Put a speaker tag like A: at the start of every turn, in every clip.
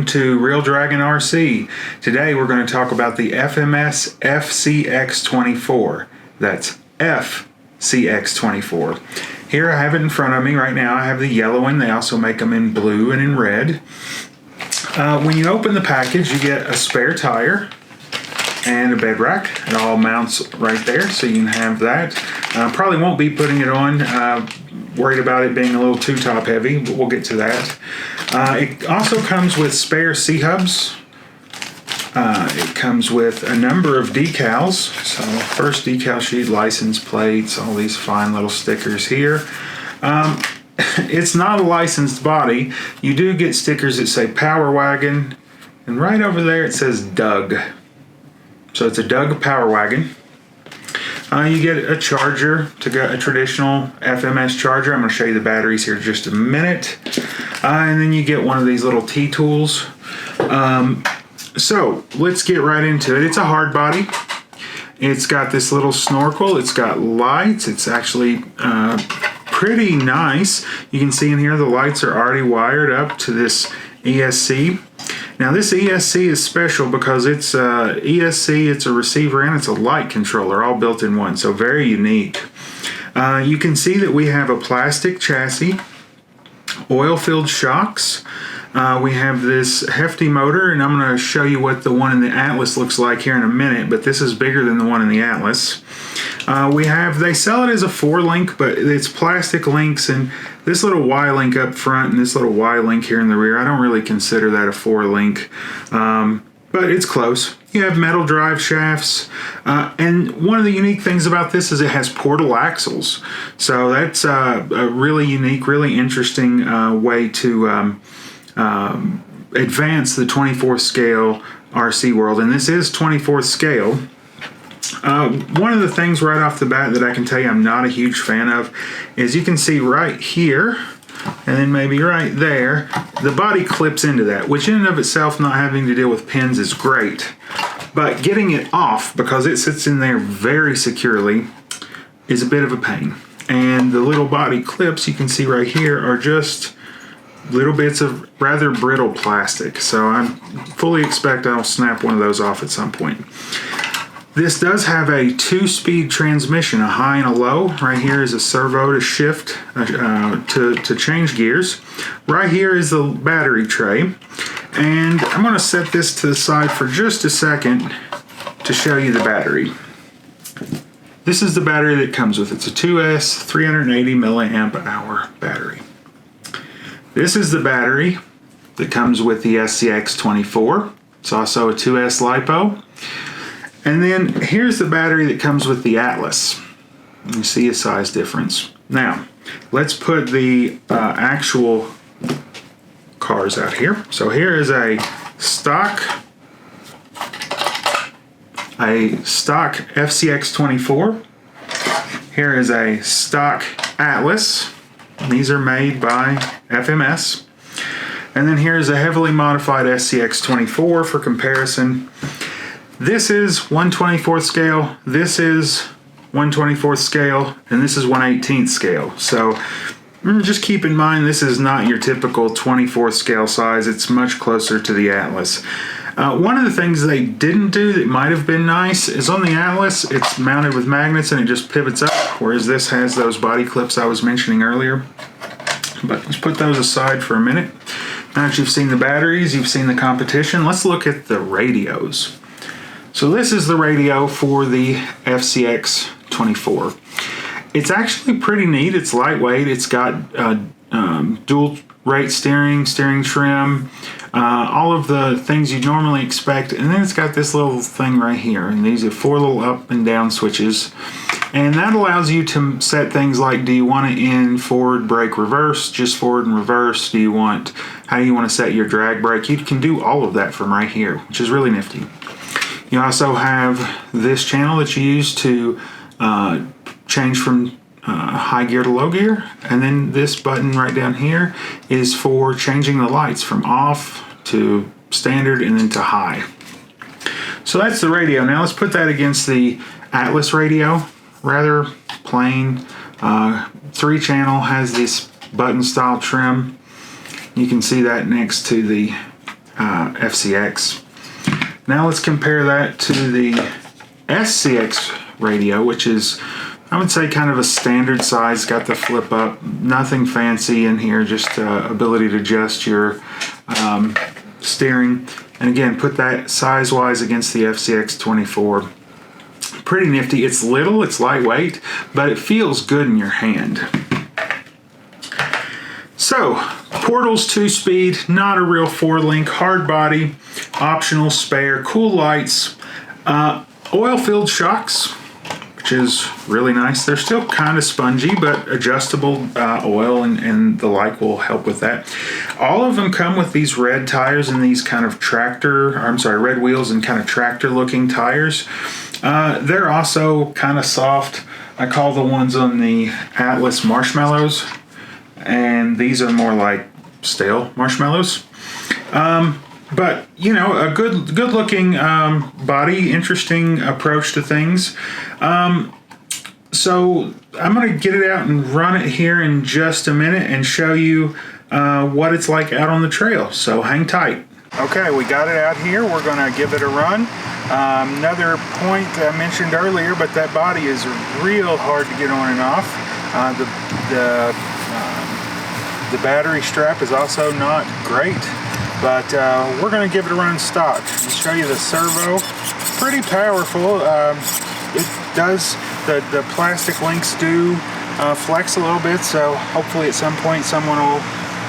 A: welcome to Real Dragon RC. Today we're going to talk about the FMS FCX24. That's FCX24. Here I have it in front of me right now. I have the yellow one. They also make them in blue and in red. When you open the package, you get a spare tire and a bed rack. It all mounts right there, so you can have that. Probably won't be putting it on. Worried about it being a little too top heavy, but we'll get to that. It also comes with spare C-hubs. It comes with a number of decals. So first decal sheet, license plates, all these fine little stickers here. It's not a licensed body. You do get stickers that say Power Wagon, and right over there it says Doug. So it's a Doug Power Wagon. You get a charger, to get a traditional FMS charger. I'm going to show you the batteries here in just a minute. And then you get one of these little T-tools. So let's get right into it. It's a hard body. It's got this little snorkel. It's got lights. It's actually pretty nice. You can see in here the lights are already wired up to this ESC. Now this ESC is special because it's ESC, it's a receiver and it's a light controller all built in one, so very unique. You can see that we have a plastic chassis, oil-filled shocks. We have this hefty motor, and I'm going to show you what the one in the Atlas looks like here in a minute, but this is bigger than the one in the Atlas. They sell it as a 4-link, but it's plastic links, and this little Y-link up front and this little Y-link here in the rear, I don't really consider that a 4-link, but it's close. You have metal drive shafts, and one of the unique things about this is it has portal axles. So that's a really unique, really interesting way to advance the 24th scale RC world, and this is 24th scale. One of the things right off the bat that I can tell you I'm not a huge fan of is you can see right here and then maybe right there the body clips into that, which in and of itself, not having to deal with pins is great, but getting it off because it sits in there very securely is a bit of a pain. And the little body clips you can see right here are just little bits of rather brittle plastic, so I fully expect I'll snap one of those off at some point. This does have a 2-speed transmission, a high and a low. Right here is a servo to shift, to change gears. Right here is the battery tray. And I'm going to set this to the side for just a second to show you the battery. This is the battery that comes with it. It's a 2S 380 milliamp hour battery. This is the battery that comes with the FCX24. It's also a 2S LiPo. And then here's the battery that comes with the Atlas. You see a size difference. Now, let's put the actual cars out here. So here is a stock FCX24. Here is a stock Atlas. These are made by FMS. And then here's a heavily modified FCX24 for comparison. This is 1/24th scale, this is 1/24th scale, and this is 1/18th scale. So just keep in mind this is not your typical 24th scale size. It's much closer to the Atlas. One of the things they didn't do that might have been nice is on the Atlas, it's mounted with magnets and it just pivots up, whereas this has those body clips I was mentioning earlier. But let's put those aside for a minute. Now that you've seen the batteries, you've seen the competition, let's look at the radios. So this is the radio for the FCX24. It's actually pretty neat. It's lightweight. It's got dual rate steering trim, all of the things you'd normally expect. And then it's got this little thing right here. And these are 4 little up and down switches. And that allows you to set things like, do you want it in forward, brake, reverse, just forward and reverse? How do you want to set your drag brake? You can do all of that from right here, which is really nifty. You also have this channel that you use to change from high gear to low gear, and then this button right down here is for changing the lights from off to standard and then to high. So that's the radio. Now let's put that against the Atlas radio. Rather plain, 3-channel, has this button style trim. You can see that next to the FCX. Now let's compare that to the FCX radio, which is, I would say, kind of a standard size. Got the flip up, nothing fancy in here, just ability to adjust your steering. And again, put that size-wise against the FCX24. Pretty nifty. It's little, it's lightweight, but it feels good in your hand. So, Portal's 2-speed, not a real 4-link, hard body, optional spare, cool lights, oil-filled shocks, which is really nice. They're still kind of spongy, but adjustable oil and the like will help with that. All of them come with these red tires and these kind of red wheels and kind of tractor-looking tires. They're also kind of soft. I call the ones on the Atlas marshmallows, and these are more like stale marshmallows. But you know, a good looking body, interesting approach to things. So I'm going to get it out and run it here in just a minute and show you what it's like out on the trail. So hang tight. Okay, we got it out here. We're going to give it a run. Another point I mentioned earlier, but that body is real hard to get on and off. The battery strap is also not great, but we're going to give it a run stock. I'll show you the servo. Pretty powerful. It does, the plastic links do flex a little bit, so hopefully at some point someone will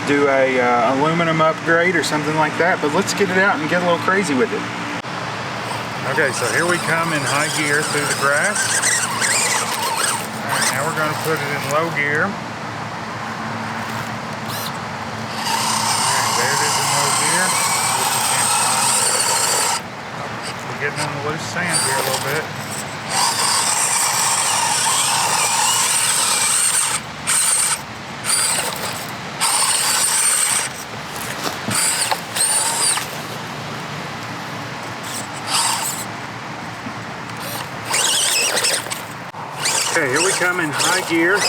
A: do a aluminum upgrade or something like that. But let's get it out and get a little crazy with it. Okay, so here we come in high gear through the grass. All right, now we're going to put it in low gear. There it is in low gear. We're getting on the loose sand here a little bit. Okay, here we come in high gear.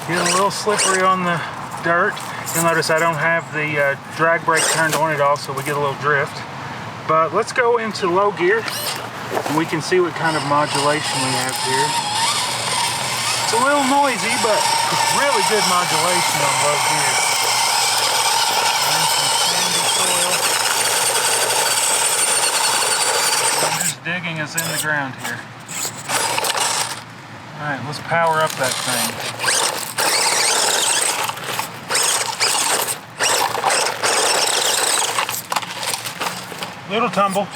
A: Getting a little slippery on the dirt. You'll notice I don't have the drag brake turned on at all, so we get a little drift. But let's go into low gear, and we can see what kind of modulation we have here. It's a little noisy, but really good modulation on low gear. And some sandy soil. I'm just digging us in the ground here. All right, let's power up that thing. Little tumble.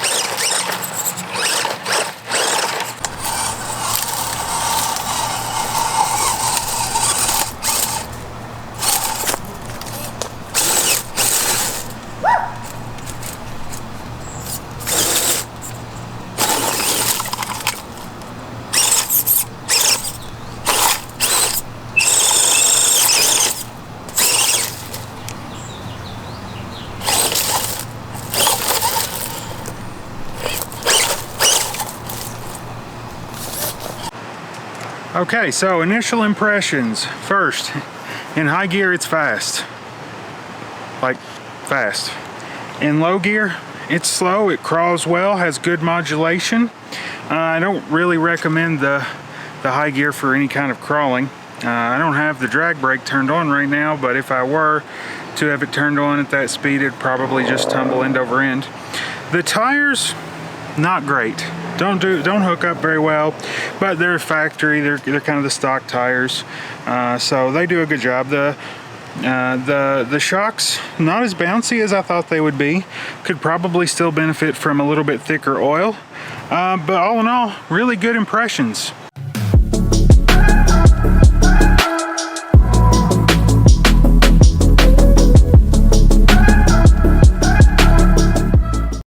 A: Okay, so initial impressions. First, in high gear it's fast. Like, fast. In low gear, it's slow, it crawls well, has good modulation. I don't really recommend the high gear for any kind of crawling. I don't have the drag brake turned on right now, but if I were to have it turned on at that speed, it'd probably just tumble end over end. The tires, not great. Don't hook up very well, but they're factory. They're kind of the stock tires, so they do a good job. The shocks, not as bouncy as I thought they would be. Could probably still benefit from a little bit thicker oil, but all in all, really good impressions.